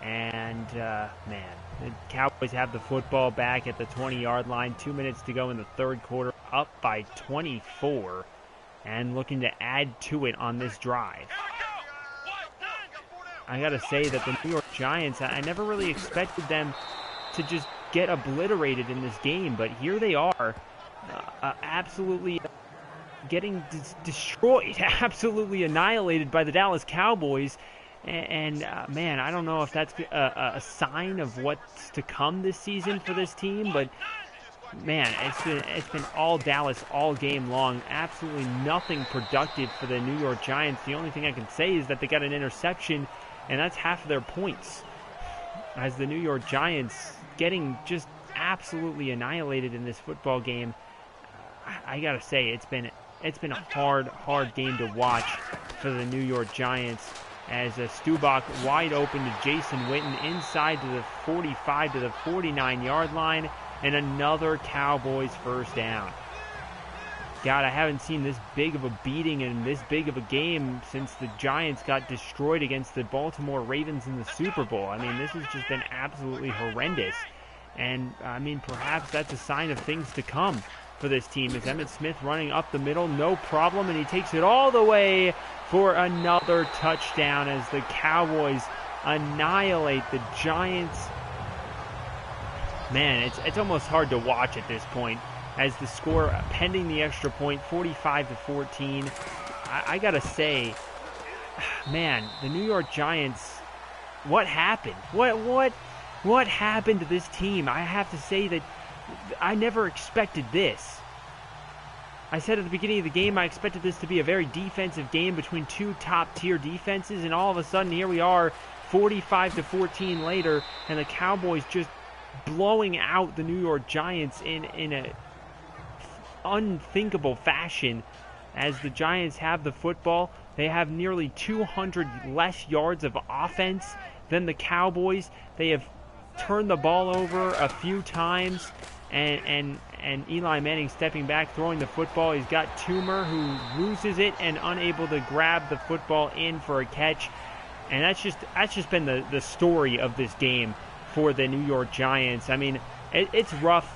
A: And man, the Cowboys have the football back at the 20-yard line. 2 minutes to go in the third quarter, up by 24, and looking to add to it on this drive. I gotta say that the New York Giants, I never really expected them to just get obliterated in this game, but here they are, absolutely getting destroyed, absolutely annihilated by the Dallas Cowboys. And man, I don't know if that's a sign of what's to come this season for this team, but man, it's been all Dallas all game long. Absolutely nothing productive for the New York Giants. The only thing I can say is that they got an interception, and that's half of their points, as the New York Giants getting just absolutely annihilated in this football game. I gotta say, it's been a hard game to watch for the New York Giants, as Stubach wide open to Jason Witten inside to the 45 to the 49-yard line, and another Cowboys first down. God, I haven't seen this big of a beating and this big of a game since the Giants got destroyed against the Baltimore Ravens in the Super Bowl. I mean, this has just been absolutely horrendous. And, I mean, perhaps that's a sign of things to come for this team, as Emmitt Smith running up the middle, no problem, and he takes it all the way for another touchdown as the Cowboys annihilate the Giants. Man, it's almost hard to watch at this point, as the score pending the extra point, 45-14. I gotta say, man, the New York Giants, what happened? What happened to this team? I have to say that I never expected this. I said at the beginning of the game I expected this to be a very defensive game between two top-tier defenses, and all of a sudden here we are, 45-14 later, and the Cowboys just blowing out the New York Giants in a unthinkable fashion. As the Giants have the football, they have nearly 200 less yards of offense than the Cowboys. They have turned the ball over a few times, and Eli Manning stepping back, throwing the football. He's got Toomer, who loses it and unable to grab the football in for a catch. And that's just been the story of this game for the New York Giants. I mean, it's rough.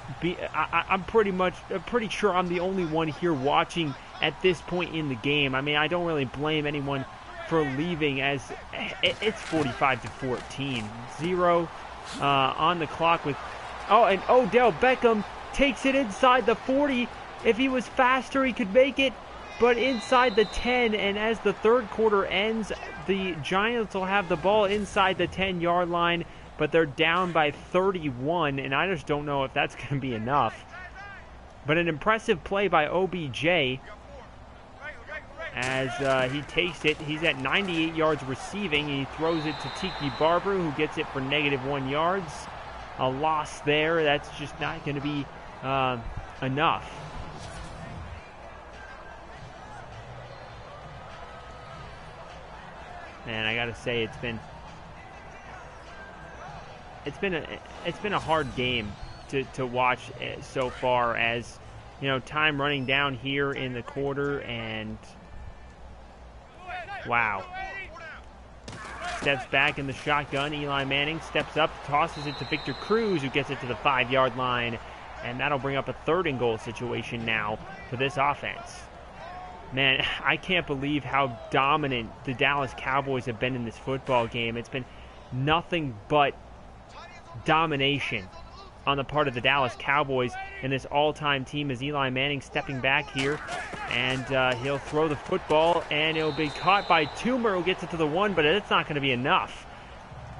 A: I'm pretty sure I'm the only one here watching at this point in the game. I mean, I don't really blame anyone for leaving, as it's 45-14. 0 on the clock with... Oh, and Odell Beckham takes it inside the 40. If he was faster, he could make it, but inside the 10. And as the third quarter ends, the Giants will have the ball inside the 10-yard line, but they're down by 31, and I just don't know if that's going to be enough. But an impressive play by OBJ as he takes it. He's at 98 yards receiving. He throws it to Tiki Barber, who gets it for -1 yards. A loss there. That's just not going to be enough. Man, I got to say, it's been a hard game to watch so far, as you know, time running down here in the quarter, and wow. Steps back in the shotgun. Eli Manning steps up, tosses it to Victor Cruz, who gets it to the 5-yard line, and that'll bring up a 3rd and goal situation now for this offense. Man, I can't believe how dominant the Dallas Cowboys have been in this football game. It's been nothing but domination on the part of the Dallas Cowboys in this all-time team, as Eli Manning stepping back here, and he'll throw the football, and it'll be caught by Toomer, who gets it to the 1, but it's not going to be enough,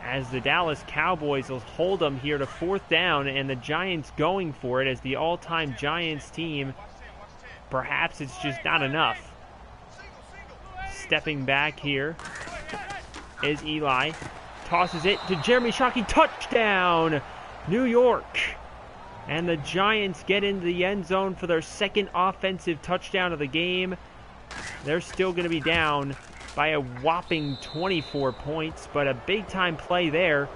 A: as the Dallas Cowboys will hold them here to 4th down, and the Giants going for it as the all-time Giants team. Perhaps it's just not enough. Stepping back here is Eli. Tosses it to Jeremy Shockey. Touchdown, New York. And the Giants get into the end zone for their 2nd offensive touchdown of the game. They're still going to be down by a whopping 24 points, but a big-time play there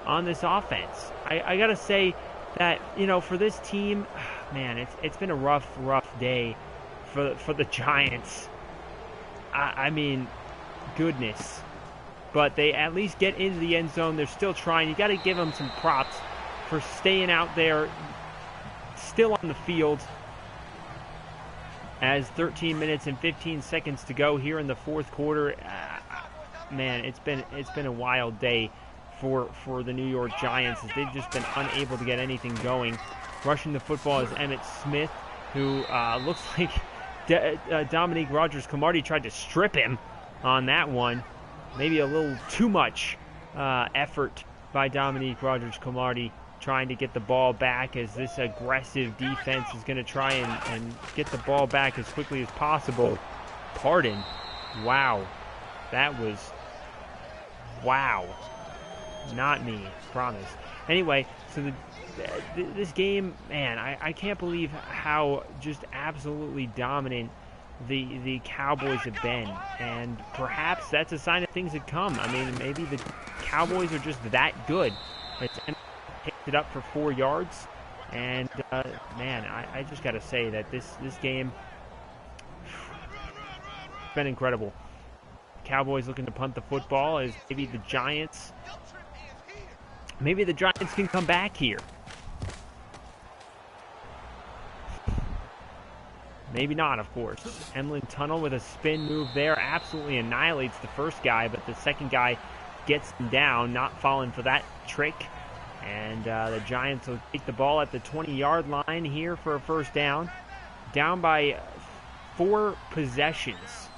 A: on this offense. I got to say that, you know, for this team, man, it's been a rough day for the Giants. I mean, goodness. But they at least get into the end zone. They're still trying. You got to give them some props for staying out there, still on the field, as 13 minutes and 15 seconds to go here in the 4th quarter. Man, it's been a wild day for the New York Giants, as they've just been unable to get anything going. Rushing the football is Emmitt Smith, who looks like Dominique Rodgers-Cromartie tried to strip him on that one. Maybe a little too much effort by Dominique Rodgers-Cromartie, trying to get the ball back, as this aggressive defense is going to try and get the ball back as quickly as possible. Pardon. Wow. That was... wow. Not me. Promise. Anyway, so this game, man, I can't believe how just absolutely dominant the Cowboys have been, and perhaps that's a sign of things to come. I mean, maybe the Cowboys are just that good. It's picked it up for 4 yards, and man, I just got to say that this game has been incredible. Cowboys looking to punt the football, as maybe the Giants can come back here. Maybe not, of course. Emlyn Tunnel with a spin move there absolutely annihilates the first guy, but the second guy gets him down, not falling for that trick. And the Giants will take the ball at the 20-yard line here for a 1st down. Down by 4 possessions.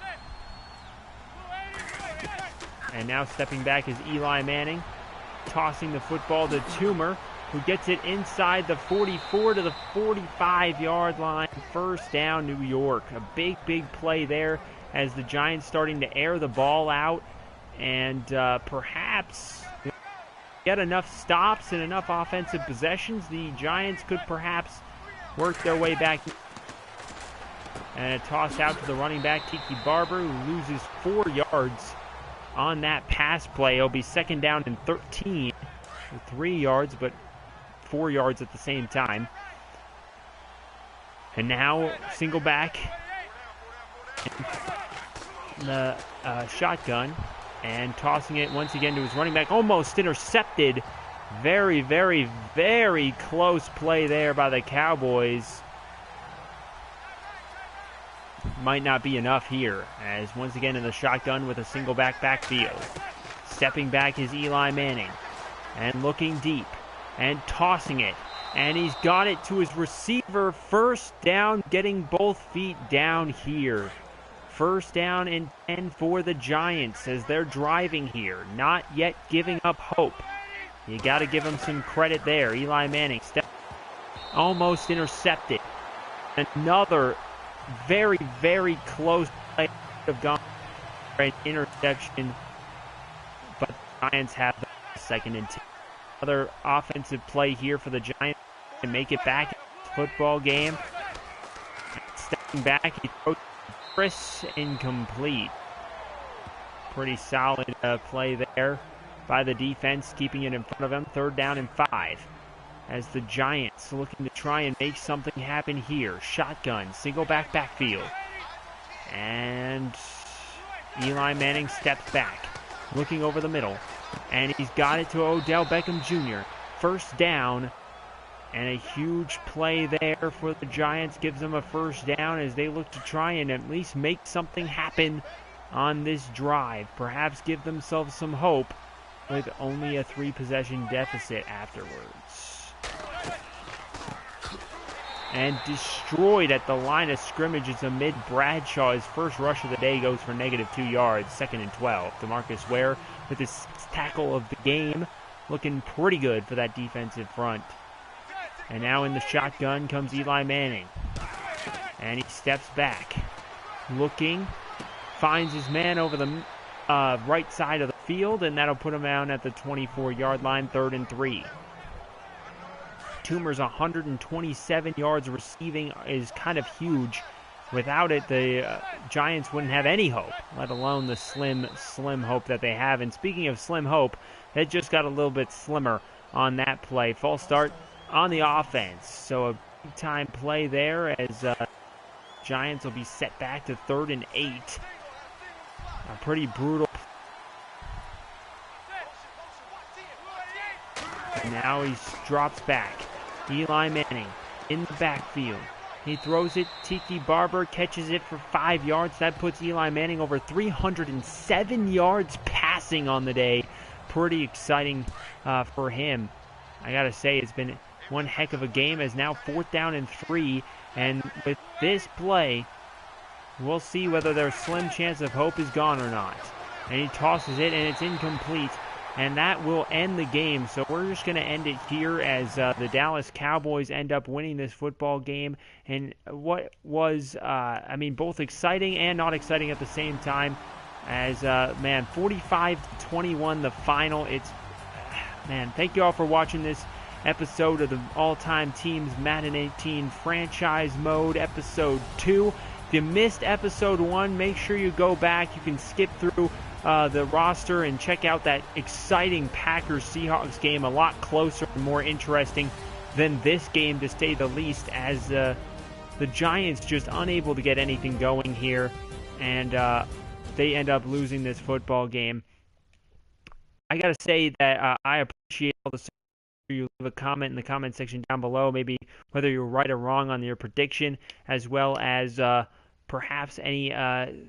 A: And now stepping back is Eli Manning, tossing the football to Toomer, who gets it inside the 44 to the 45-yard line. 1st down, New York. A big play there, as the Giants starting to air the ball out. and perhaps get enough stops and enough offensive possessions, the Giants could perhaps work their way back. And a toss out to the running back, Tiki Barber, who loses 4 yards on that pass play. It'll be second down and 13 with 3 yards, but 4 yards at the same time. And now single back, the shotgun, and tossing it once again to his running back. Almost intercepted. Very, very, very close play there by the Cowboys. Might not be enough here, as once again in the shotgun with a single backfield. Stepping back is Eli Manning, and looking deep, and tossing it. And he's got it to his receiver. First down, getting both feet down here. First down and 10 for the Giants as they're driving here. Not yet giving up hope. You got to give him some credit there. Eli Manning almost intercepted. Another very, very close play of gone for an interception. But the Giants have the second and 10. Another offensive play here for the Giants to make it back in this football game. Stepping back, he throws Chris incomplete. Pretty solid play there by the defense, keeping it in front of him. Third down and 5. As the Giants looking to try and make something happen here. Shotgun, single backfield. And Eli Manning steps back, looking over the middle. And he's got it to Odell Beckham Jr. First down. And a huge play there for the Giants gives them a first down as they look to try and at least make something happen on this drive. Perhaps give themselves some hope with only a 3-possession deficit afterwards. And destroyed at the line of scrimmage is amid Bradshaw. His first rush of the day goes for -2 yards. Second and 12. DeMarcus Ware with his 6th tackle of the game. Looking pretty good for that defensive front. And now in the shotgun comes Eli Manning. And he steps back. Looking. Finds his man over the right side of the field. And that'll put him down at the 24-yard line. 3rd and 3. Toomer's 127 yards receiving is kind of huge. Without it, the Giants wouldn't have any hope, let alone the slim hope that they have. And speaking of slim hope, it just got a little bit slimmer on that play. False start on the offense. So a big-time play there as Giants will be set back to 3rd and 8. A pretty brutal. And now he drops back. Eli Manning in the backfield. He throws it. Tiki Barber catches it for 5 yards. That puts Eli Manning over 307 yards passing on the day. Pretty exciting for him. I got to say, it's been one heck of a game, as now 4th down and 3. And with this play, we'll see whether their slim chance of hope is gone or not. And he tosses it, and it's incomplete. And that will end the game. So we're just going to end it here as the Dallas Cowboys end up winning this football game. And what was, both exciting and not exciting at the same time. As, 45-21 the final. Thank you all for watching this episode of the All-Time Teams Madden 18 Franchise Mode, Episode 2. If you missed Episode 1, make sure you go back. You can skip through the roster and check out that exciting Packers-Seahawks game. A lot closer and more interesting than this game, to say the least, as the Giants just unable to get anything going here, and they end up losing this football game. I got to say that I appreciate all the support. You leave a comment in the comment section down below, maybe whether you're right or wrong on your prediction, as well as perhaps any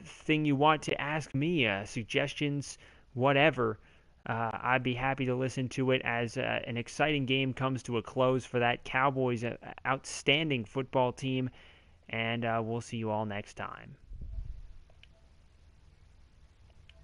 A: thing you want to ask me, suggestions, whatever. I'd be happy to listen to it as an exciting game comes to a close for that Cowboys outstanding football team, and we'll see you all next time.